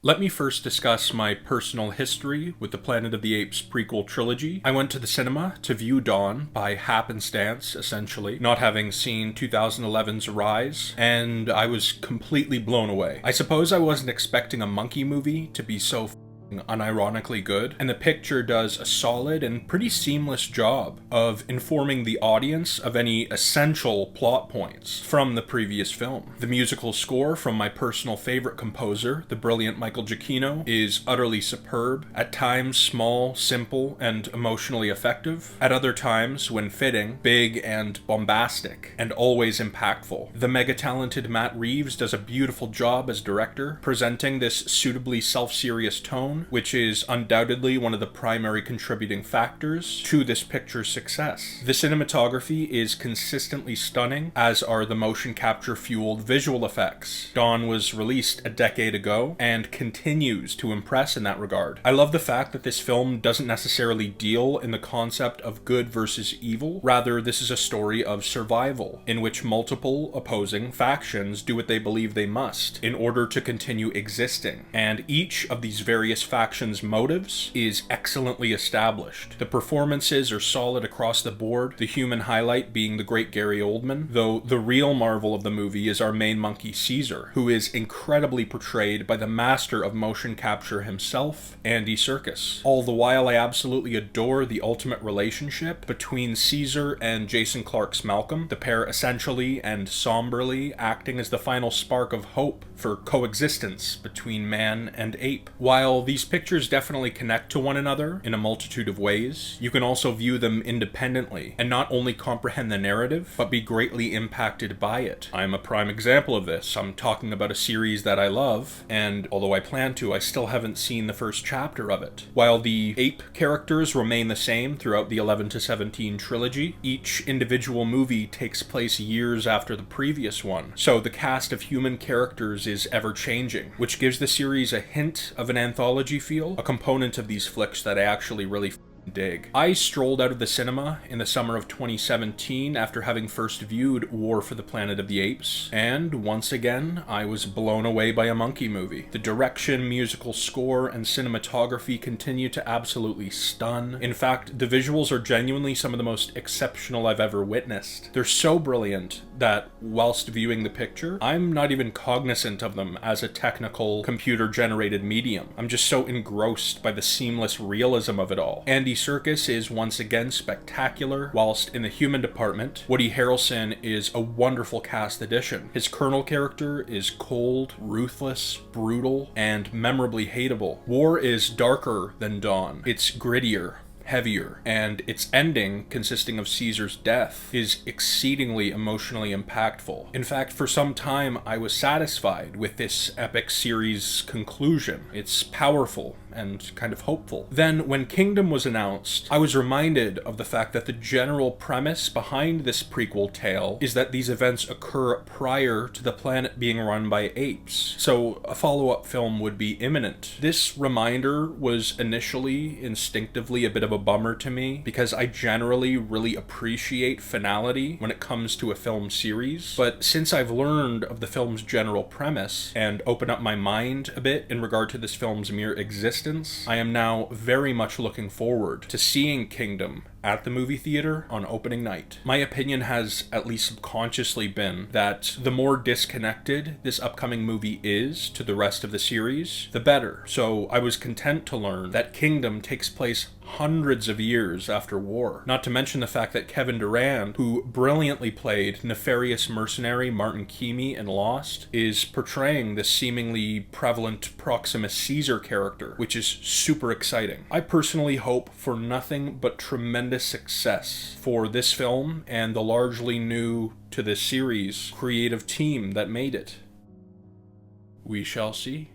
Let me first discuss my personal history with the Planet of the Apes prequel trilogy. I went to the cinema to view Dawn by happenstance, essentially, not having seen 2011's Rise, and I was completely blown away. I suppose I wasn't expecting a monkey movie to be so unironically good, and the picture does a solid and pretty seamless job of informing the audience of any essential plot points from the previous film. The musical score from my personal favorite composer, the brilliant Michael Giacchino, is utterly superb, at times small, simple, and emotionally effective, at other times, when fitting, big and bombastic, and always impactful. The mega-talented Matt Reeves does a beautiful job as director, presenting this suitably self-serious tone, which is undoubtedly one of the primary contributing factors to this picture's success. The cinematography is consistently stunning, as are the motion capture-fueled visual effects. Dawn was released a decade ago, and continues to impress in that regard. I love the fact that this film doesn't necessarily deal in the concept of good versus evil. Rather, this is a story of survival, in which multiple opposing factions do what they believe they must in order to continue existing, and each of these various factions' motives is excellently established. The performances are solid across the board, the human highlight being the great Gary Oldman, though the real marvel of the movie is our main monkey Caesar, who is incredibly portrayed by the master of motion capture himself, Andy Serkis. All the while, I absolutely adore the ultimate relationship between Caesar and Jason Clarke's Malcolm, the pair essentially and somberly acting as the final spark of hope for coexistence between man and ape. While these pictures definitely connect to one another in a multitude of ways, you can also view them independently and not only comprehend the narrative, but be greatly impacted by it. I'm a prime example of this. I'm talking about a series that I love, and although I plan to, I still haven't seen the first chapter of it. While the ape characters remain the same throughout the 11 to 17 trilogy, each individual movie takes place years after the previous one, so the cast of human characters is ever-changing, which gives the series a hint of an anthology feel, a component of these flicks that I actually really dig. I strolled out of the cinema in the summer of 2017 after having first viewed War for the Planet of the Apes, and once again, I was blown away by a monkey movie. The direction, musical score, and cinematography continue to absolutely stun. In fact, the visuals are genuinely some of the most exceptional I've ever witnessed. They're so brilliant that, whilst viewing the picture, I'm not even cognizant of them as a technical, computer-generated medium. I'm just so engrossed by the seamless realism of it all. Andy Serkis is once again spectacular, whilst in the human department, Woody Harrelson is a wonderful cast addition. His Colonel character is cold, ruthless, brutal, and memorably hateable. War is darker than Dawn. It's grittier, heavier, and its ending, consisting of Caesar's death, is exceedingly emotionally impactful. In fact, for some time, I was satisfied with this epic series' conclusion. It's powerful and kind of hopeful. Then, when Kingdom was announced, I was reminded of the fact that the general premise behind this prequel tale is that these events occur prior to the planet being run by apes, so a follow-up film would be imminent. This reminder was initially instinctively a bit of a bummer to me, because I generally really appreciate finality when it comes to a film series, but since I've learned of the film's general premise and opened up my mind a bit in regard to this film's mere existence, I am now very much looking forward to seeing Kingdom at the movie theater on opening night. My opinion has, at least subconsciously, been that the more disconnected this upcoming movie is to the rest of the series, the better. So I was content to learn that Kingdom takes place hundreds of years after War. Not to mention the fact that Kevin Durand, who brilliantly played nefarious mercenary Martin Keamy in Lost, is portraying this seemingly prevalent Proximus Caesar character, which is super exciting. I personally hope for nothing but tremendous success for this film and the largely new to this series creative team that made it. We shall see.